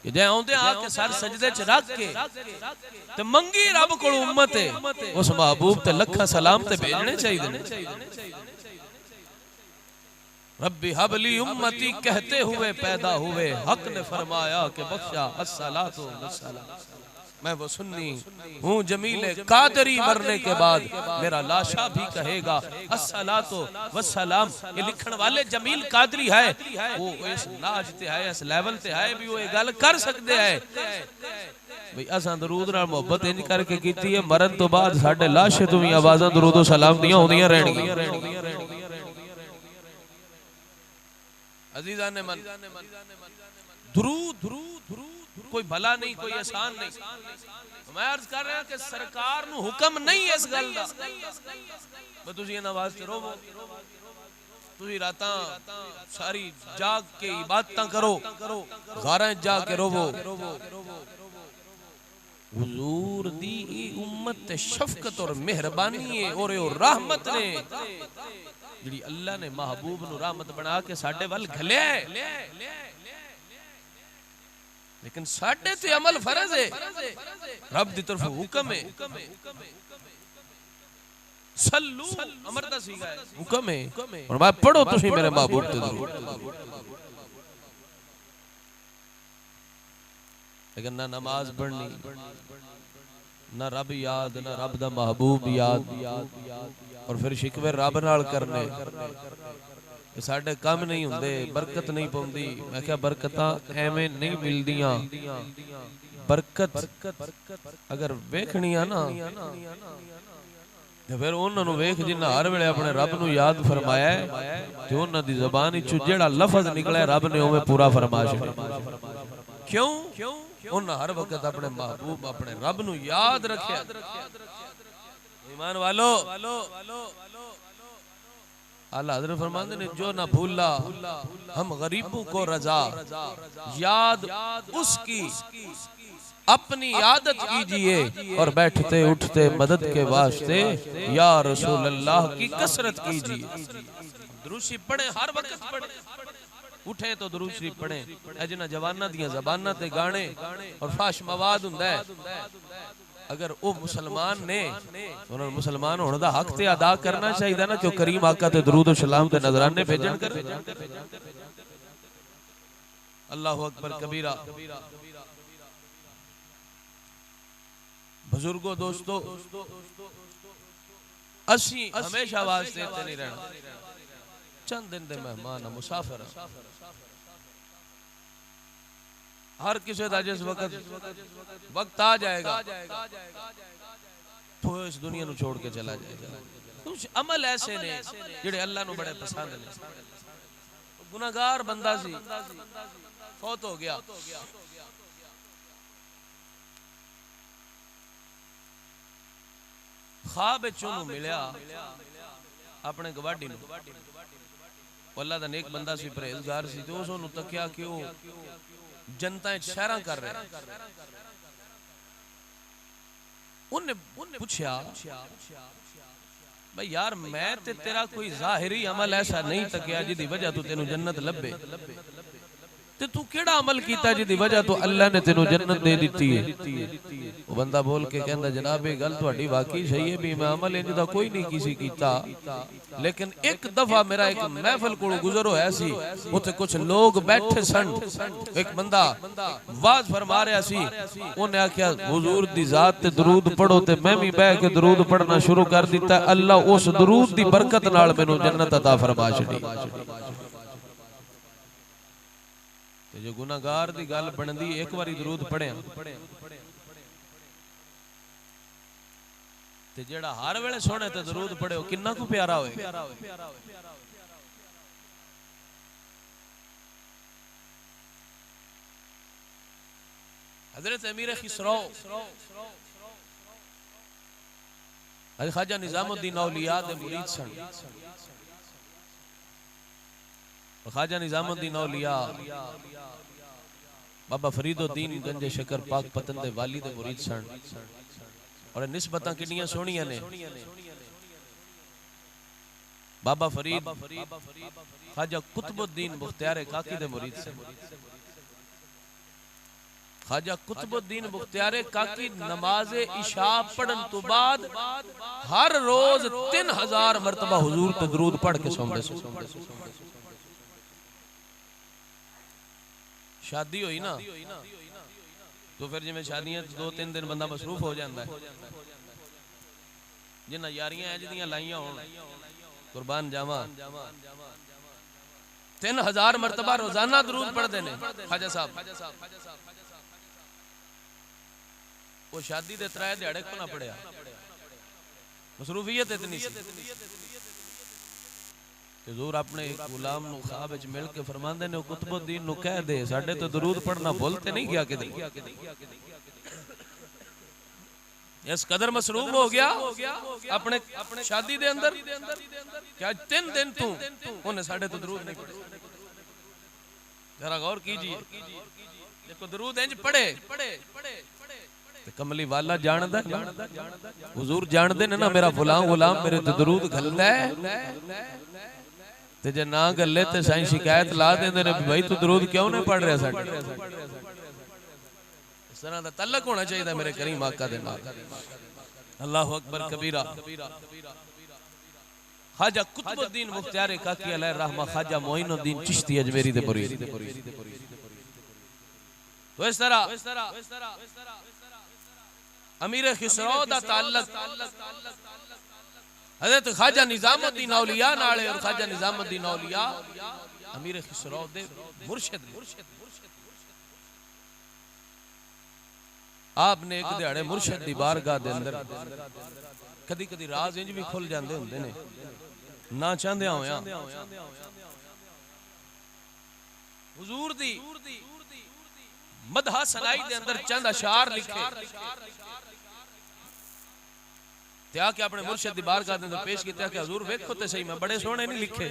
कि जे आउंदे आके सर सजदे च रख के ते मंगी रब कोल उम्मत है, उस महबूब ते लखा सलाम ते भेजने चाहिए ने। रब्बी हबली उम्मती कहते हुए पैदा हुए, हक ने फरमाया कि बख्शा अस्सलातु वस्सलाम। मैं वो सुन्नी हूँ जमीले कादरी, मरने के बाद मेरा लाशा भी कहेगा अस्सलातु वस्सलाम। ये लिखण वाले जमील कादरी है, वो इस नाज ते है, इस लेवल ते है भी वो ये गल कर सकते है भाई असां दरूद नाल मोहब्बत इंज करके कीती है, मरन तो बाद साडे लाशे तो भी आवाज़ां दरूद सलाम दियां होंदियां रहणगियां। अजीज़ान ने मन दुरूद कोई भला नहीं, कोई एहसान नहीं। मैं अर्ज कर रहा कि सरकार नू हुक्म नहीं इस गल दा मैं तुसी इन्हां वास्ते रोवो, तुसी रातां सारी जाग के इबादतां करो, गारां जा के रोवो। हुजूर दी उम्मत ते शफकत और मेहरबानी है और रहमत ने जिहड़ी अल्लाह ने महबूब नू रहमत बना के साडे वल घलिया, लेकिन साडे ते अमल फर्ज है, रब दी तरफ हुक्म है। सल्लू अमर दा सीगा है, हुक्म है और मैं पढ़ो तुसी मेरे महबूब ते दरूद। लेकिन ना नमाज पढ़नी, ना रब याद, ना रब दा महबूब याद, और फिर शिकवे रब नाल करने साडे काम नहीं हुंदे, बरकत नहीं पौंदी। मैं क्या बरकतां एवें नहीं मिलदियां, बरकत अगर वेखनी है ना फिर उन्होंने वेख जिन्ना हर वेले अपने रब नू याद फरमाया है ते उन्हां दी ज़बान विचों जेड़ा लफज निकले रब ने उवें पूरा फरमा छड्या। क्यों? उन्हां हर वक्त अपने महबूब अपने रब नू याद रखिया। ईमान वालो आला हज़रत फरमाते ने जो ना भूला हम गरीबों को रजा, याद उसकी अपनी आदत कीजिए और बैठते उठते मदद के वास्ते या रसूल अल्लाह की कसरत कीजिए। दुरूद शरीफ पढ़े, हर वक्त पढ़े, उठे तो दुरूद शरीफ पढ़े। जिन्हां जवानां दियां ज़बानां ते गाने और फाश मवाद हुंदा है, अगर वो मुसलमान ने उन्होंने मुसलमान होने का हक ते अदा करना चाहिए ना कि करीम आका ते दरूद और सलाम ते नजराने भेजन कर। अल्लाहु अकबर कबीरा। बुजुर्गो दोस्तों, असी हमेशा वास्ते इत्थे नहीं रहना, चंद दिन दे मेहमान मुसाफिर। हर किसी का जिस वक्त आ जाएगा तो इस दुनिया नू छोड़ के चला जाएगा। कुछ अमल ऐसे ने जिहड़े अल्लाह नू बड़े पसंद ने। गुनाहगार बंदा सी, फौत हो गया, ख्वाब विच उहनू मिलिया अपने गवाडी नू। अल्लाह दा नेक बंदा सी, परहेजगार सी, तो उस उहनू तकिया कि वो जनता शहरा कर रहे। उन्हें पूछा भाई यार मैं ते तेरा कोई जाहिरी अमल ऐसा नहीं तकिया जिदी वजह तू तेनू जन्नत लभे, ते तू केड़ा अमल कीता जिदी वजह तो अल्लाह ने तेनू जन्नत दे दी है। वो बंदा बोल के कहंदा जनाब ये गल तुहाडी वाकई सही है भी मैं अमल इंज दा कोई नहीं किसी कीता, लेकिन एक दफा मेरा एक महफिल कोल गुजर होया सी, उथे कुछ लोग बैठे सन, एक बंदा वाज फरमा रहा सी, उन्हें आख्या हुजूर दी जात ते दरूद पढ़ो, ते मैं भी बह के दरूद पढ़ना शुरू कर दिता। अल्लाह उस दरूद दी बरकत नाल मैनू जन्नत अता फरमा छड़ी। जो गुनाहगार दी गल बनदी, एक बारी दरूद पढ़िया ते जेड़ा हर वेले सोने ते दरूद पढ़े किन्ना को प्यारा होएगा। हजरत अमीर खिसरो ख्वाजा निजामुद्दीन औलिया दे मुरीद सन। ख्वाजा निजामुद्दीन औलिया बाबा फरीदुद्दीन गंजे शकर पाक पतन दे वाली दे मुरीद सन। और निस्बतां कितनियां सोहणियां ने। बाबा फरीद ख्वाजा कुतुबुद्दीन मुख्तियार काकी दे मुरीद सन। ख्वाजा कुतुबुद्दीन मुख्तियार काकी नमाज इशा पढ़न तो बाद हर रोज 3000 मरतबा हुजूर ते दरूद पढ़ के सौंदे से। शादी हुई ना तो फिर जिवें शादियां 2-3 दिन बंदा मसरूफ हो जाता है, जिन्हां यारियां इंज दियां लाइयां होण कुर्बान जावा 3000 मरतबा रोजाना दरूद पढ़ते हैं ख्वाजा साहब। वो शादी दे 3 दिहाड़े को ना पढ़िया, मसरूफियत इतनी सी। हुजूर अपने गुलाम नु ख्वाब विच मिल के फरमांदे ने कुतुबुद्दीन नु कह दे साडे तो दरूद पढ़ना भुलते नहीं गया किधर। इस कदर मसरूफ हो गया अपने शादी दे अंदर क्या 3 दिन तू उन्हें साडे तो दरूद नहीं पढ़े। जरा गौर कीजिए, देखो दरूद इंज पढ़े ते कमली वाला जानदा हुजूर जानदे ने ना मेरा फलां गुलाम मेरे ते दरूद घलदा है, ते जे ना गले ते साईं शिकायत ला देंदे ने भाई तू दरूद क्यों नहीं पढ़ रहा साडे। इस तरह दा तल्लक होना चाहिए मेरे करीम आका दे नाल। अल्लाहु अकबर कबीरा। ख्वाजा कुतुबुद्दीन मुख्तियार काकी अलैहि रहमा ख्वाजा मोइनुद्दीन चिश्ती अजमेरी दे मुरीद। तो इस तरह अमीर खिसरो दा ताल्लुक हजरत ख्वाजा निजामुद्दीन औलिया नाल और ख्वाजा निजामुद्दीन औलिया अमीर खिसरो दे मुर्शिद। आपने एक दिहाड़े मुर्शिद दी बारगाह दे अंदर कदी कदी राज इंज भी खुल जांदे हुंदे ने ना चाहंदे होया हुजूर दी मदह सनाई दे अंदर चंद अशार लिखे ते आके अपने मुर्शिद दी बारगाह दे अंदर पेश कीता कि हुजूर वेखो ते सही मैं बड़े सोहने नहीं लिखे।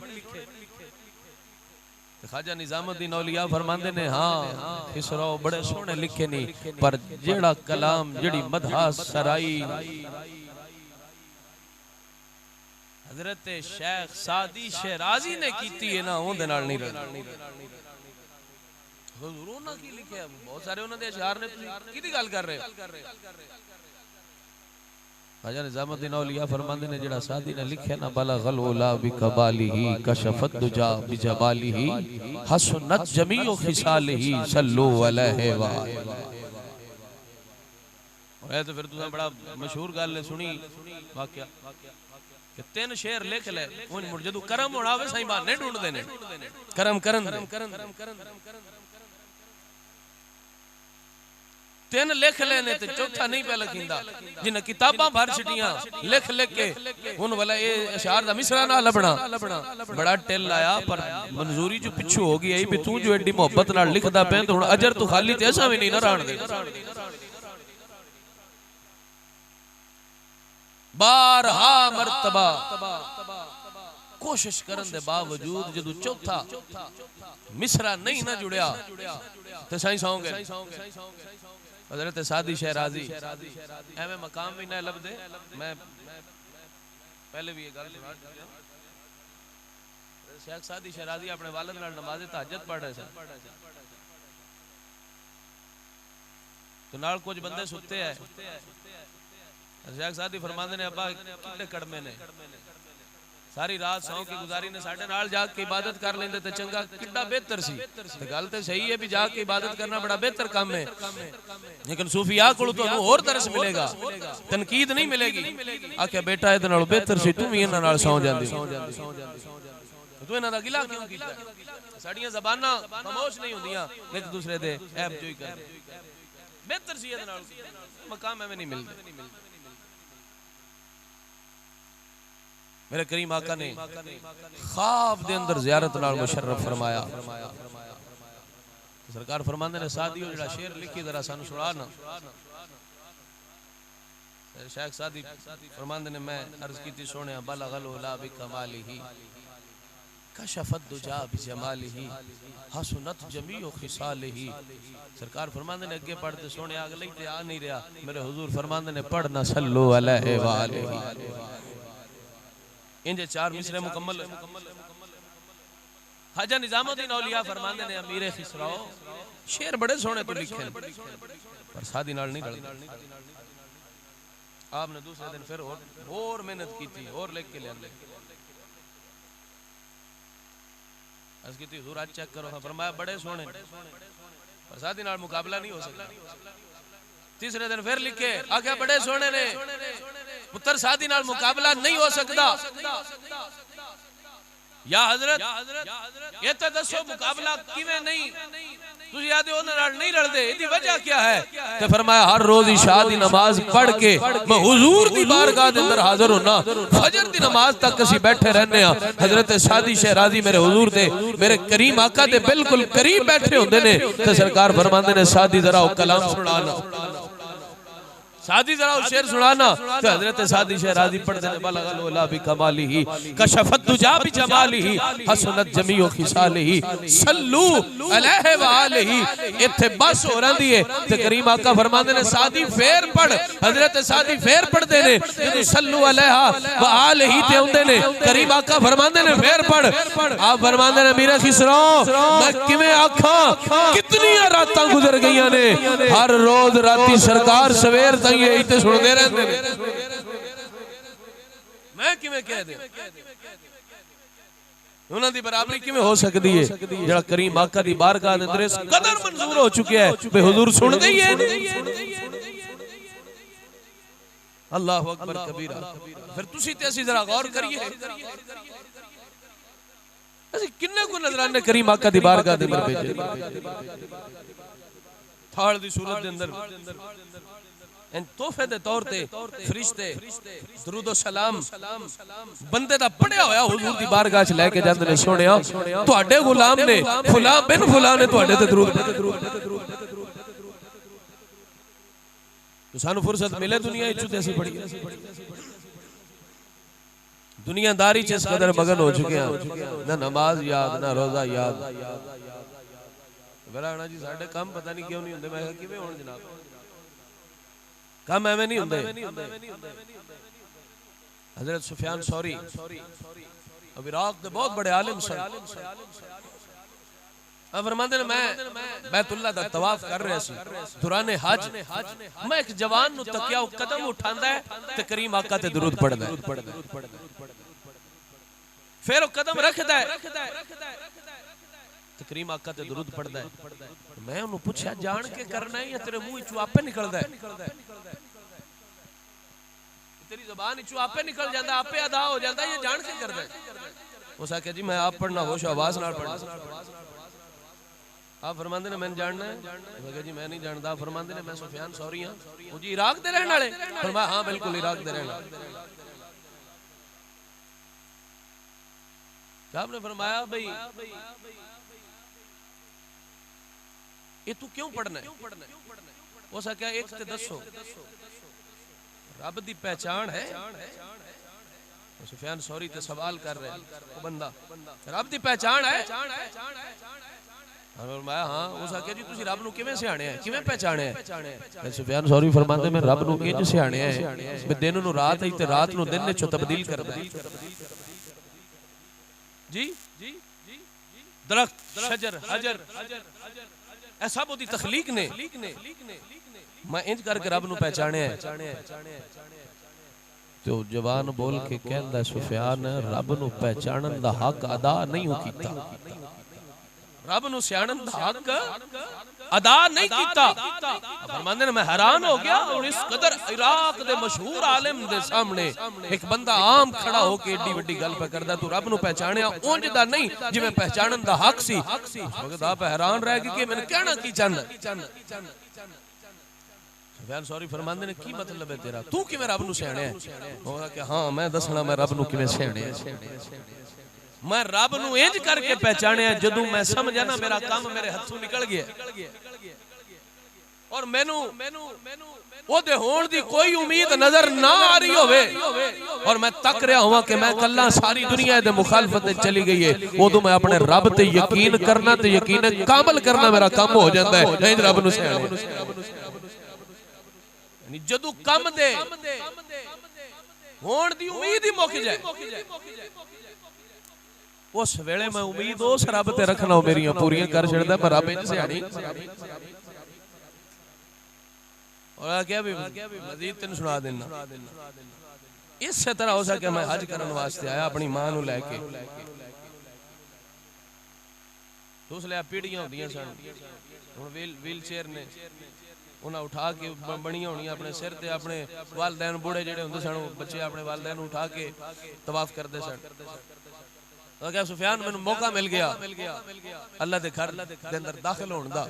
ख्वाजा निजामुद्दीन औलिया फरमांदे ने हाँ खिसरो बड़े सोहने लिखे नहीं पर जेड़ा कलाम जेड़ी मदह सराई हजरत शेख सादी शहराजी ने कीती है ना उहदे नाल नहीं रलदी। हुजूर ना की लिखे बहुत सारे उन्हां दे अशआर ने किदी गल कर रहे हो। ख्वाजा निजामुद्दीन औलिया फरमांदे ने जेड़ा सादी ने लिखे ना बलगल उला बिकबालिही कशफत दुजा बिजबालिही हसनत जमीउ खिसालिही सल्लु अलैहि व और तो फिर तुसा बड़ा मशहूर गल सुनी वाकया कि 3 शेर लिख ले उन मुड़ जदू करम होना होवे सही बहाने ढूंढदे ने करम करन 3 लिख लेने ते चौथा नहीं पे लिखिंदा जिन्हें किताबां भर छटियां लिख के हुन वाला ये अशार दा मिसरा ना लबना बड़ा टिल आया पर मंजूरी जो पिछू हो गई आई भी तू जो एडी मोहब्बत नाल लिखदा पे तो हुन अजर तो खाली ते ऐसा भी नहीं ना राण दे। बारहा मरतबा कोशिश करन दे बावजूद जदू चौथा मिसरा नहीं ना जुड़िया ते साईं सौं गए। हजरत सादी शहराजी एवं मकाम भी ना लभदे। मैं पहले भी ये गल सुना चुका शेख सादी शहराजी अपने वालिद नाल नमाज तहज्जुद पढ़ रहे थे तो नाल कुछ बंदे सुते है। शेख सादी फरमांदे ने अब्बा कितने कड़मे ने सारी रात सौ की गुजारी ने साडे नाल जाग के इबादत कर लेंदे ते चंगा किड्डा बेहतर सी। ते गल ते सही है भी जाग के इबादत करना बड़ा बेहतर काम है लेकिन सूफिया कोल तुहानू और दरस मिलेगा तनकीद नहीं मिलेगी। आख्या बेटा इहदे नाल बेहतर सी तू भी इन्हां नाल सौ जांदी तू इन्हां दा गिला क्यों कीता। साडियां ज़बानां खामोश नहीं हुंदियां एक दूसरे दे ऐब जोई कर बेहतर सी इहदे नाल मकाम एवें नहीं मिलदे। मेरे करीम आका ने ख्वाब दे अंदर ज़ियारत नाल मुशर्रफ फरमाया। सरकार फरमांदे ने सादियो जेड़ा शेर लिखी जरा सानू सुना ना। शेख सादी फरमांदे ने मैं अर्ज कीती सोहणिया बलगल उला बिकमालिही कशफत दुजा बिजमालिही हसनत जमीउ खिसालिही। सरकार फरमांदे ने अगे पढ़ते सोहणिया अगले ते आ नहीं रहा मेरे हुजूर फरमांदे ने पढ़ना सल्लु अलैहि व आलिही इंजे 4 मिसरे मुकम्मल ख्वाजा निजामुद्दीन औलिया फरमाते ने अमीर खिसराओ शेर बड़े सोने तो लिखे पर सादी नाल नहीं रलदे। आपने दूसरे दिन फिर और मेहनत की थी और लिख के ले आंदे। अर्ज की थी हुजूर आज चेक करो। फरमाया बड़े सोने पर सादी नाल मुकाबला नहीं हो सकता। तीसरे दिन फिर लिखे आख्या बड़े सोने ने पुत्र सादी नाल मुकाबला नहीं हो सकता। या हजरत ये तो दसो मुकाबला किवें नहीं तुसी आदे उन्हां नाल नहीं लड़दे इदी वजह क्या है? ते फरमाया हर रोज इशा दी नमाज पढ़ के मैं हुजूर दी बारगाह दे अंदर हाजिर होना। फजर दी नमाज तक असी बैठे रहने आ। हजरत सादी शहराजी मेरे हुजूर दे मेरे करीम आका दे बिल्कुल करीब बैठे होंदे ने ते सरकार फरमांदे ने सादी जरा ओ कलाम सुनाना। सादी जरा शेर सुनाना तो हजरत सादी शहराजी पढ़ते ने बलगल वला बि कमालिही कशफत दुजा बि जमालिही हसनत जमीउ खिसालिही सल्लू अलैहि व आलिही। इथे बस हो रही है ते करीम आका फरमांदे ने सादी फेर पढ़। हजरत सादी फेर पढ़ते ने जदों सल्लू अलैहा व आलिही ते आउंदे ने करीम आका फरमांदे ने फेर पढ़। आप फरमांदे ने मेरा खिसरो मैं किवें आखां कितनी रातां गुजर गईयां ने। हर रोज राती सरकार सवेर ये इतने सुनते रहते हैं। मैं किवें कह दे उन्हां दी बराबरी किवें हो सकती है जेड़ा करीम आका दी बारगाह दे अंदर इस कदर मंजूर हो चुके है बे हुजूर सुनदे ही है। अल्लाहु अकबर कबीरा। फिर तुसी ते असी जरा गौर करिए असी किन्ने को नजराने करीम आका दी बारगाह दे अंदर भेजे थाल दी सूरत दे अंदर तोहफे दे तौर ते फरिश्ते दुरूद सलाम बंदे दा पढ़िया होया हुजूर दी बारगाह च लेके जांदे ने। सोहणिया तुहाडे गुलाम ने फुला बिन फुला ने तुहाडे ते दुरूद तो सानू फुर्सत मिले दुनिया इच ते असी पढ़ी दुनियादारी च इस कदर मगन हो चुके हैं ना नमाज याद ना रोजा याद। राणा जी साडे काम पता नहीं क्यों नहीं हुंदे। मैं किवें होण जनाब काम एवं नहीं होंदे। हजरत सुफियान सौरी अब इराक दे बहुत बड़े आलिम सन। फरमांदे ने मैं बैतुल्लाह दा तवाफ कर रहा सी दुराने हज मैं एक जवान नु तकिया कदम उठांदा है ते करीम आका ते दुरूद पढ़दा है। फिर वो कदम रखदा है ते करीम आका ते दुरूद पढ़दा है। मैं उन्हें पूछा जान के करना है या तेरे मुंह चो आपे निकलदा है? तेरी ज़बान चो आपे निकल जाता आपे अदा हो जाता है ये जान के करदा है? उस आख्या जी मैं आप पढ़ना होश आवाज नाल पढ़ना। आप फरमांदे ने मैंने जानना है? मैं कहा जी मैं नहीं जानता। फरमांदे ने मैं सुफियान सौरी हां। वो जी इराक दे रहने वाले? फरमाया हां बिल्कुल इराक दे रहने वाले। आपने फरमाया भाई ये तू क्यों पढ़ना है? उस आख्या एक ते दसो रब दी पहचान है? सुफियान सौरी ते सवाल कर रहे वो बंदा रब दी पहचान है? मैं हाँ। उस आख्या जी तुसी रब नू किवें सियाणिया है किवें पहचानिया है? सुफियान सौरी फरमांदे मैं रब नू इंज सियाणिया है मैं दिन नू रात है ते रात नू दिन ने चो तब्दील करदा है। जी दरख्त शजर हजर ऐसा बोदी तखलीक ने मैं इंज करके रब नू पहचाने है। तो जवान बोल के कहंदा सुफियान रब नू पहचानन दा हक अदा नहीं कीता। रब नू सियाणन दा हक अदा नहीं कीता। फरमांदे ने मैं हैरान हो गया और इस कदर इराक दे मशहूर आलिम दे सामने एक बंदा आम खड़ा होके एडी वड्डी गल पे करदा तू रब नू पहचानिया उंज दा नहीं जिवें पहचानन दा हक सी। वक्त आप हैरान रह गए कि मैंने कहना की चाहना। सुफियान सौरी फरमांदे ने की मतलब है तेरा तू किवें रब नू सियाणिया है? होगा कि हां मैं दसना मैं रब नू किवें सियाणिया। मैं रब नू इंज करके पहचानिया जदों मैं समझा ना मेरा काम मेरे हाथों निकल गया और मैनू ओदे होण दी कोई उम्मीद नजर ना आ रही होवे और मैं तक रहा हुआ कि मैं कल्ला सारी दुनिया दे मुखालफत चली गई है। उदों मैं अपने रब ते यकीन करना ते यकीन कामल करना मेरा काम हो जाता है। नहीं रब नू सियाणिया जदों कम दे होण दी उम्मीद ही मुक जाए उस वेले मैं उम्मीद उस रब ते रखना मेरियां पूरियां कर छड़दा पर रब इंज सियाणी और क्या भी मजीद तेन सुना देना। इस तरह हो सके मैं हज करने वास्ते आया अपनी मां नूं लैके। दूसरे पीढ़ियां होंदियां सन हुण व्हील चेयर ने उन्हें उठा के बनिया होनी अपने सिर ते अपने वालदैन बूढ़े जेडे होंदे सन बच्चे अपने वालदैन उठा के तवाफ करते सन। तो क्या सुफियान मैनू मौका मिल गया अल्लाह दे घर दे अंदर दाखिल होने दा।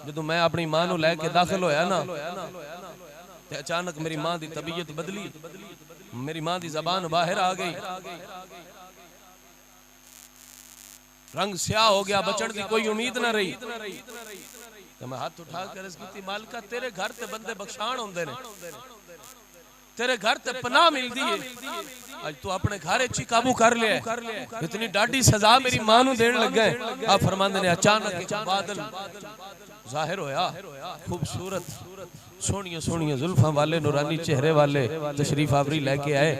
जदों मैं अपनी मां नूं लैके दाखिल होया ना ते अचानक मेरी मां दी तबीयत बदली, मेरी मां दी ज़बान बाहर आ गई, रंग स्याह हो गया, बचण की कोई उम्मीद ना रही। तो मैं हाथ उठा कर अर्ज़ कीती मालिका तेरे घर ते बंदे बख्शाण होंदे ने, तेरे घर ते पनाह मिलदी है, आज तू अपने घर च काबू कर लिया। इतनी डाढ़ी सजा मेरी मां नूं देण लगा है। आप फरमांदे ने अचानक एक बादल जाहिर होया, खूबसूरत सोहणियां सोहणियां जुल्फां वाले नूरानी चेहरे वाले तशरीफ आवरी लेके आए।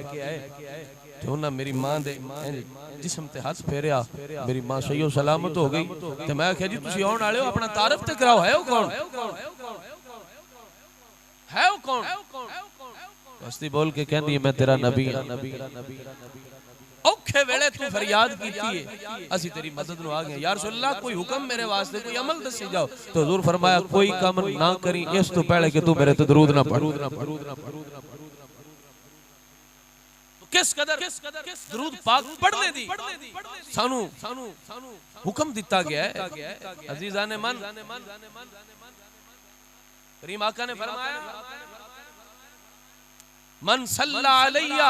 तो उन्हें मेरी मां दे जिस्म ते हाथ फेरिया, मेरी मां सही सलामत हो गई। तो मैं आख्या जी तुसीं आउण वाले हो अपना तारफ ते कराओ, है वो कौन, है वो कौन? हस्ती बोल के कहंदी है मैं तेरा नबी हां। औखे वेले तू फरियाद कीती है, असी तेरी मदद नु आ गए। या रसूल अल्लाह कोई हुक्म मेरे वास्ते, कोई अमल दसी जाओ। तो हुजूर फरमाया कोई काम ना करी इस तो पहले कि तू मेरे ते दरूद ना पढ़। किस कदर दरूद पाक पढ़ने दी सानू हुक्म दिता गया है। अजीजान मन करीम आका ने फरमाया मन सल्ला अलैया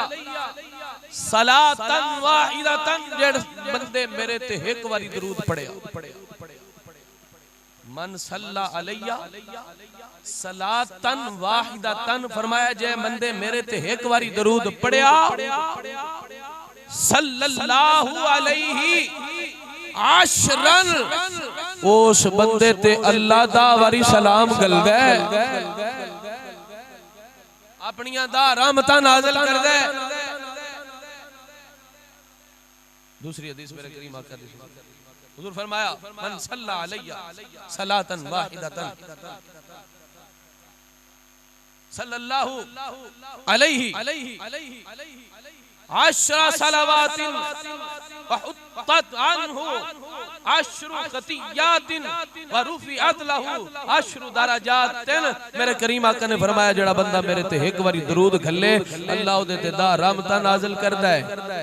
सलातन वाहिदतन, जेड़ बंदे मेरे ते एक बारी दरूद पढ़या, मन सल्ला अलैया सलातन वाहिदतन, फरमाया जे बंदे मेरे ते एक बारी दरूद पढ़या सल्लल्लाहु अलैहि आशरन, उस बंदे ते अल्लाह दा वारी सलाम गलदा है, अपनियां दा रहमतां नाज़िल कर दे। दूसरी हदीस मेरे करीम आका दी हुजूर फरमाया मन सल्ला अलैया सलातन वाहिदतन सल्लल्लाहु अलैहि अशरा सलावातिन वहुत्तत अन्हु अशरु खतियातिन वरुफिअत लहु अशरु दरजातिन। मेरे करीम आका ने फरमाया जेड़ा बंदा मेरे ते एक बारी दरूद घल्ले अल्लाह ओदे ते दा रहमतां नाज़िल करदा है,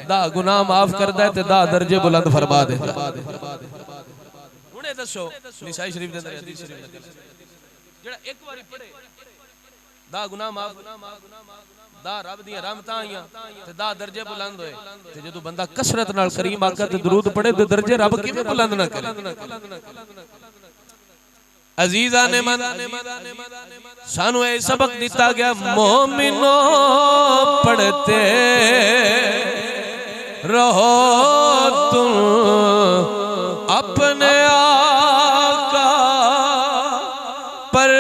दा गुनाह माफ करदा है ते दा दर्जे बुलंद फरमा देंदा। हुणे दसो निसाई शरीफ दे अंदर हदीस शरीफ जेड़ा एक बारी पढ़े दा गुनाह माफ, दा रब दी रहमतां आईयां ते दा दर्जे बुलंद होए। ते जदों बंदा कसरत नाल करीम आका ते दरूद पढ़े ते दर्जे रब किवें बुलंद ना करे। अजीज़ा ने मन सानू ए सबक दिता गया मोमिनो पढ़ते रहो तुम अपने आका पर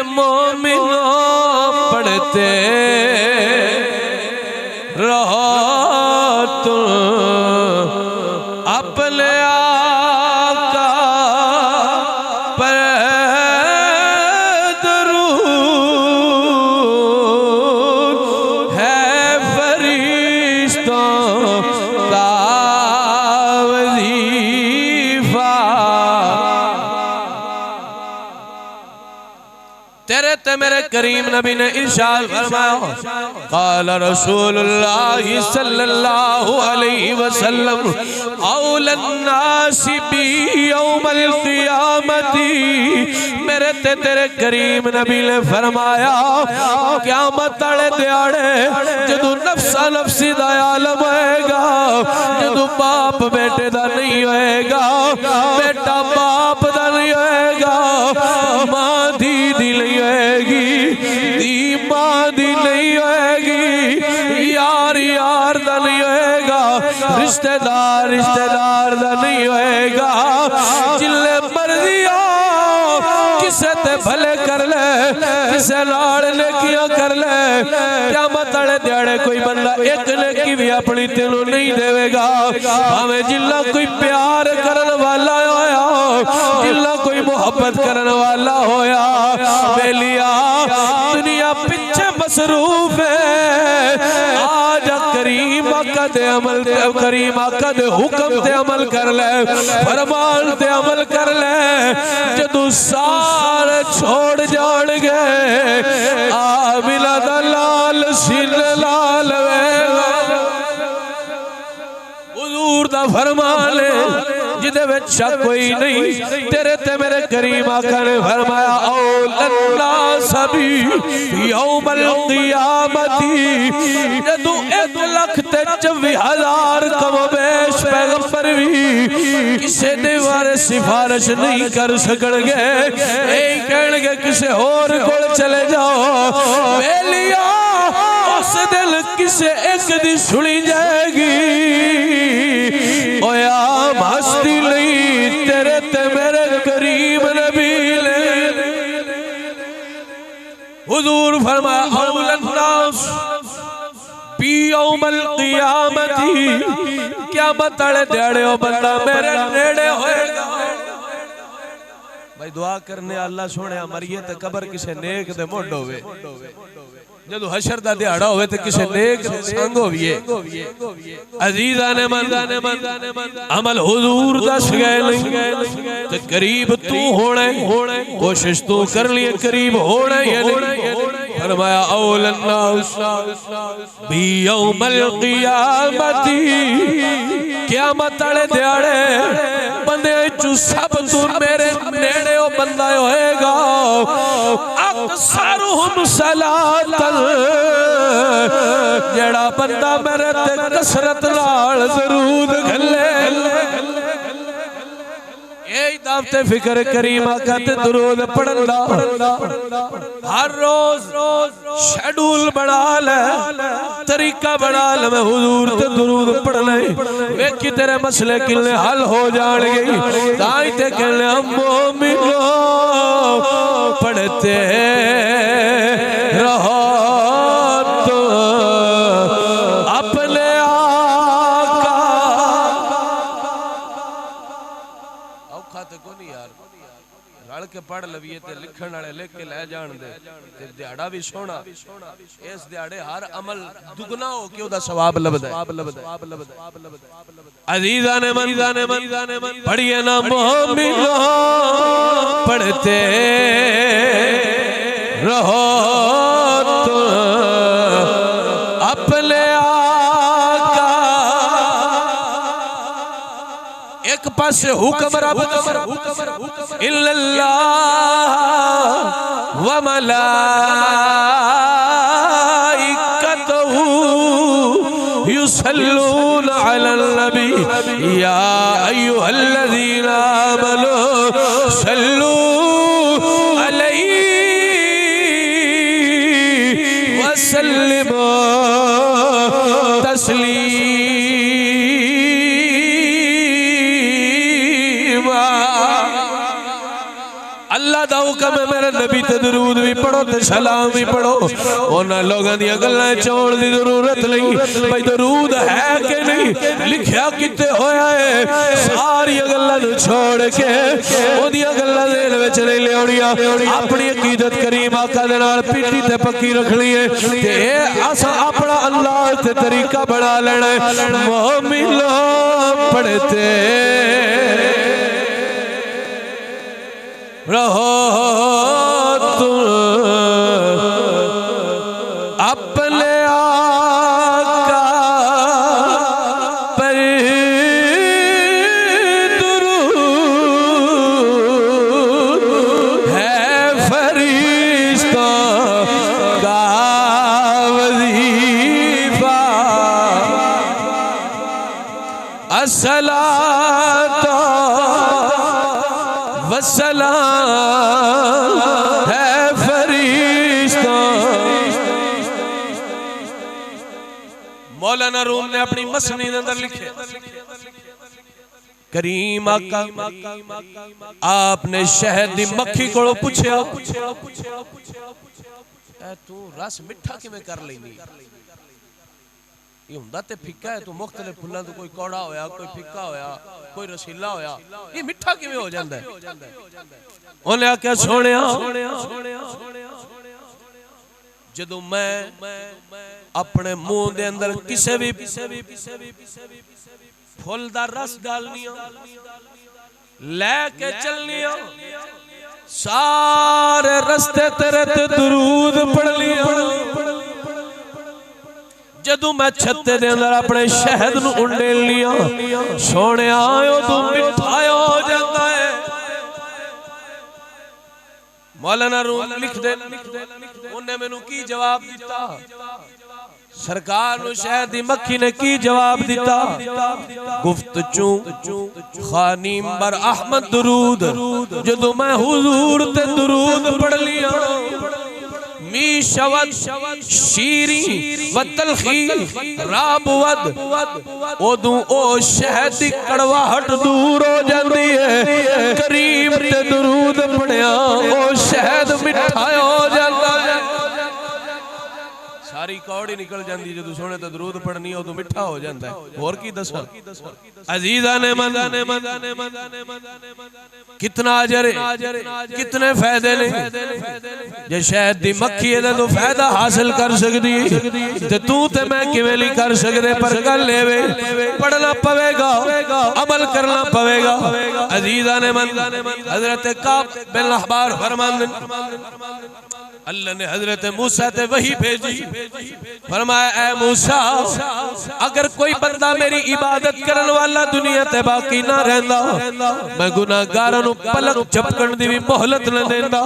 मोमिनो पढ़ते रहो तुम अपने आका पर दरूद है फरिश्तों का वजीफा। तेरे ते मेरे करीम नबी ने इरशाद फरमाया क़ाल रसूलुल्लाह सल्लल्लाहु अलैहि वसल्लम औलन नासि बी यौमल क़ियामती। मेरे ते तेरे करीम नबी ने फरमाया क़यामत वाले दिहाड़े जदों नफ्सा नफ्सी दा आलम होएगा, जदों बाप बेटे दा नहीं होएगा, बेटा बाप दा नहीं होएगा, मां दी नहीं होएगी, दी मां दी नहीं होएगी, यार यार दा रिश्तेदार रिश्तेदार दा नहीं होएगा जिले मर्जी किसे ते भले कर ले किसे नाल नेकियां कर ले क़यामत वाले दिहाड़े कोई बंदा एक नेकी भी अपनी तेनू नहीं देवेगा भावें जिला कोई प्यार करन वाला होया जिला कोई मोहब्बत करन वाला होया बेलिया दुनिया पिछे मसरूफ है आजा करीम आका दे अमल करीम आका दे हुक्म ते अमल कर ले फरमान ते अमल कर ले जदू सारे छोड़ जाणगे आमिला दा लाल सिल लाल हुजूर दा फरमान है जिदे विच शक कोई नहीं तेरे ते मेरे करीम आका ने फरमाया औलन्ना सभी यौमल क़ियामती जदू 1,24,000 कमोबेश पैगंबर भी किसे दे बारे सिफारिश नहीं कर सकणगे यही कहणगे किसे होर कोल चले जाओ वेलिया उस दिल किसे एक दी सुनी जाएगी ओया मस्ती नहीं तेरे ते मेरे करीम नबी ले हुजूर फरमाया औलन नास पी यौमल क़ियामती क़यामत वाले दिहाड़े ओ बंदा मेरे नेड़े होएगा भाई दुआ करने अल्लाह सोने मरिए ते कब्र किसे नेक दे मुंड होवे जदू हशर दा दिहाड़ा होवे ते किसे नेक संग होविए अजीजा ने मन अमल हुजूर दस गए नहीं ते करीब तू होना कोशिश तू कर लिए करीब होना या नहीं फरमाया औलन नास भी यौमल क़ियामती क़यामत वाले दिहाड़े बंदे चू सब तू मेरे नेड़े ओ बंदा होएगा अक्सरुहुम सलातन जेड़ा बंदा मेरे ते कसरत नाल दरूद घले यही दावते फिक्र करीम आका ते दरूद पढ़न दा हर रोज शेड्यूल बना ले तरीका बना ले मैं हुजूर ते दरूद पढ़ ले वेखी तेरे मसले किले हल हो जाणगे ताई ते कहले हम मोमिनो पढ़ते रहो तो अपने आका औखा ते कोनी यार रल के पढ़ लविए ते लिखण वाले लिख के ले जान दे ते दिहाड़ा भी सोना इस दिहाड़े हर अमल दुगना हो के ओदा सवाब लभदा अजीजा ने मन पढ़िए ना मोमिनो पढ़ते रहो तो अपने आका एक पास हुक्म रब इल्लल्लाह व मलाइकतहू युसल्लून अलल नबी या अय्युहल्लज़ीना आमनू सल्लू अलैहि व सल्लिमू तस्लीमा अल्लाह दा हुक्म है मेरे नबी ते दरूद भी पढ़ो ते सलाम भी पढ़ो उन्हां लोगां दी गल्लां चोण दी जरूरत नहीं भाई दरूद है कि नहीं लिखिया किते होया है सारी गल्लां नु छोड़ के ओदी गल्लां दिल विच नहीं लियाउणियां अपनी अकीदत करीम आका दे नाल पीठी ते पक्की रखनी है ते असां अपना अल्लाह ते तरीका बना लेना है मोमिनो पढ़ते रहो तुम अपने आका पर दुरूद है फरिश्तों का वजीफा अस्सलातो वसलाम है फरिश्तों मौलाना रूम ने अपनी मसनी के अंदर लिखे, करीम आका आपने शहद दी मक्खी को पूछया, तू रस मिठा किवें कर लैंदी? ये हुंदा ते फिक्का है, तू मुख्तलिफ फुल्लां तो कोई कौड़ा होया, कोई फिक्का होया, कोई रसीला होया, ये मिठा किवें हो जांदा है? उन्हें आख्या सोहणिया जदों मैं अपने मुंह दे अंदर किसे भी फुल दा रस डालनिया लैके चलनिया, सारे रस्ते तेरे ते दुरूद पढ़ लिया। जदों मैं छत्ते दे अंदर अपने शहद नूं उंडेल लिया, सोहणिया उदों मिठा हो जांदा है। मौलाना रूम लिख दे, उन्हें मैनू की जवाब दिता? सरकार नूं शहद दी मक्खी ने की जवाब दिता? गुफ्तचू खानीम बर अहमद दुरूद, जदों मैं हुजूर ते दुरूद पढ़ लिया, मी शवद शीरी व तलखी राबवद, ओदू ओ शहद दी कड़वाहट दूर हो जाती है। करीम ते दुरूद पढ़िया ओ शहद मिठा हो जाता है। सारी कौड़ी निकल जाती जो सोने तो दुरूद पढ़नी हो तो मिठा हो जाता है। और की दसा अजीजा ने मदाने कितना अजर है, कितने फायदे ने। जे शहद दी मक्खी है तो फायदा हासिल कर सकती है, ते तू ते मैं किवें नहीं कर सकते। पर गल लेवे पढ़ना पवेगा, अमल करना पवेगा। अजीजा ने हजरत काब बिन अहबार फरमाते अल्लाह ने हजरत मूसा ते वही भेजी, फरमाया ऐ मूसा अगर कोई बंदा मेरी इबादत करने वाला दुनिया ते बाकी ना रहंदा, मैं गुनाहगारां नूं पलक झपकण दी भी मोहलत न देंदा।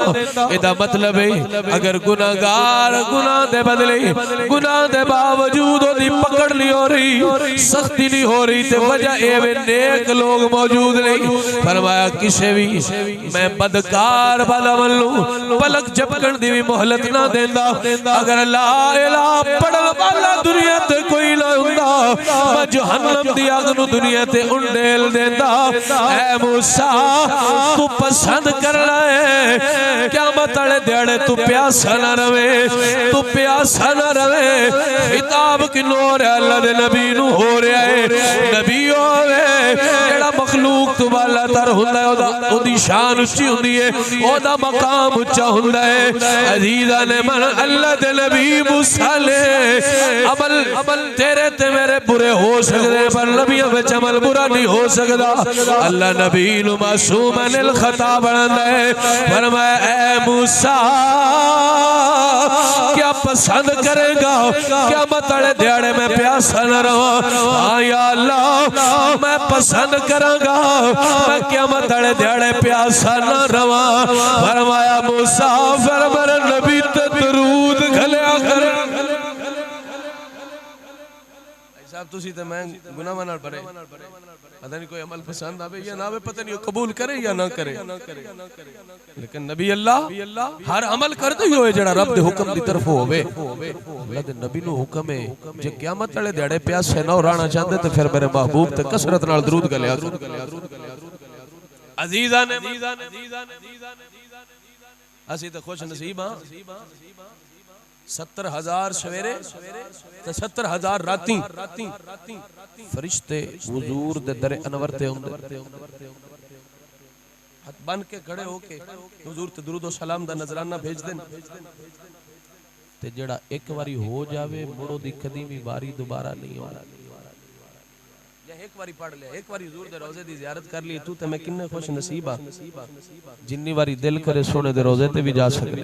इहदा मतलब है अगर गुनाहगार गुनाह दे बदले गुनाह दे बावजूद ओदी पकड़ नहीं हो रही, सख्ती नहीं हो रही, ते वजह ए वे नेक लोग मौजूद नहीं। फरमाया किसे भी मैं बदकार बदअमल नूं पलक झपकण दी भी मोहलत ना देंदा। अगर ला इलाहा पढ़न वाला दुनिया ते कोई ना हुंदा, मैं जहन्नम दी अग नूं दुनिया ते उंडेल देंदा। ऐ मूसा तू पसंद करना है क़यामत वाले दिहाड़े तू प्यासा ना रवे, तू प्यासा ना रवे। खिताब किनो हो रहा अल्लाह दे नबी नूं हो रहा है। नबी होवे जेड़ा मखलूक तो वाला तर हुंदा है, ओदी शान उच्ची हुंदी है, ओदा मकाम उच्चा हुंदा है। अजीजा ने मन अल्लाह दे नबी मूसा ले अमल तेरे ते मेरे बुरे हो सकते पर नबियों विच अमल बुरा नहीं हो सकता। अल्लाह नबी नूं मासूम अनिल खता बनांदा है। फरमाया ऐ मूसा क्या पसंद करेगा क़यामत वाले दिहाड़े में प्यासा न रहां? हाँ या अल्लाह मैं पसंद करांगा मैं क़यामत वाले दिहाड़े प्यासा न रहां। फरमाया मूसा फिर मेरे नबी ते दरूद घलिया कर। साहब तुसी ते मैं गुनाहां नाल भरे, पता नहीं कोई अमल पसंद आवे या ना आवे, पता नहीं कबूल करे या ना करे, लेकिन नबी अल्लाह हर अमल करदे ही होए जेड़ा रब दे हुक्म दी तरफ होवे। अल्लाह दे नबी नु हुक्म है जे क़यामत वाले दिहाड़े प्यासे ना रहना चाहते ते फिर मेरे महबूब ते कसरत नाल दरूद गलिया करो। अजीजा ने असी तो खुश नसीब हां 70,000 सवेरे 70,000 राती फरिश्ते हुजूर दे दर अनवर ते हुंदे, हाथ बन के खड़े होके हुजूर ते दुरूद और सलाम दा नजराना भेज देन। ते जेड़ा एक बारी हो जावे मुड़ो दी कदी भी बारी दोबारा नहीं होना। एक बारी पढ़ ले, एक बारी हुजूर दे रोजे दी ज़ियारत कर ली, तू ते मैं किन्ने खुश नसीब आ जिन्नी बारी दिल करे सोने दे रोजे ते भी जा सकते।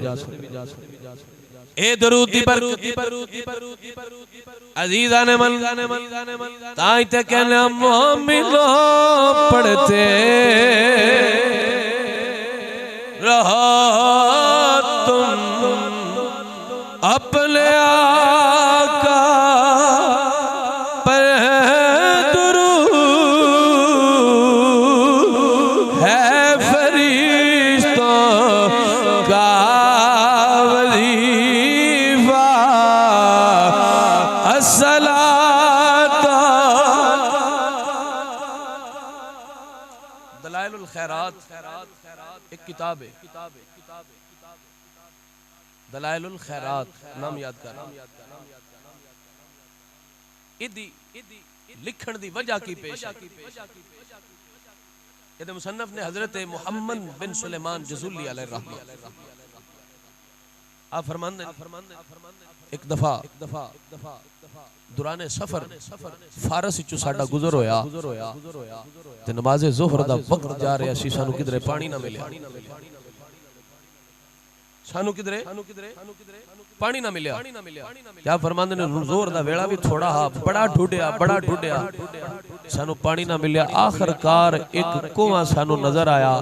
ए दरूद दी अजीजा ने मन ताई ते कहना मोमिनो पढ़ते रहो तुम अपने आका पर दुरूद है फरिश्तों का वजीफा। अस्सलाम एक किताब है दलाइलुल खैरात, नाम याद कर। इदी लिखण दी वजह की पेश ये मुसन्नफ ने हजरत मुहम्मद बिन सुलेमान जज़ुली अलैहि रहमत आप फरमाते एक दफा दुराने सफर फारस विचों साडा गुजर होया ते नमाज़े ज़ोहर दा वक्त जा रहा सी, सानू किधरे पानी ना मिले, सानू किधरे पानी ना मिले। क्या फरमांदे ने जोर दा वेला भी थोड़ा हा, बड़ा ढूंढया सानू पानी ना मिले। आखिरकार एक कुआं सानू नजर आया।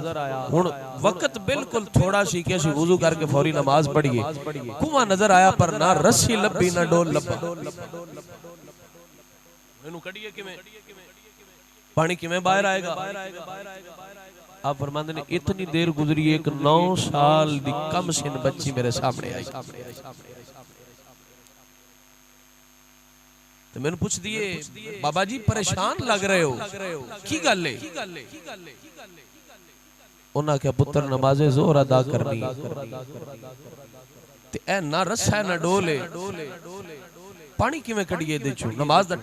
हुण वक्त बिल्कुल थोड़ा सी कि असीं वुजू करके फौरी नमाज पढ़िए। कुआं नजर आया पर ना रस्सी लभी ना डोल लभा। इनू कढिए किवें, पानी किवें बाहर आएगा? आप फरमाते ने इतनी देर गुजरी, एक 9 साल दी कम सिन बच्ची मेरे सामने आई तो मैंने पूछ दिए, बाबा जी परेशान लग रहे हो, की गल है? उन्हें क्या पुत्र नमाज़े ज़ोहर अदा करनी ते ए ना रस्सा ना डोले, पानी किवें कढिए दे चो? नमाज दा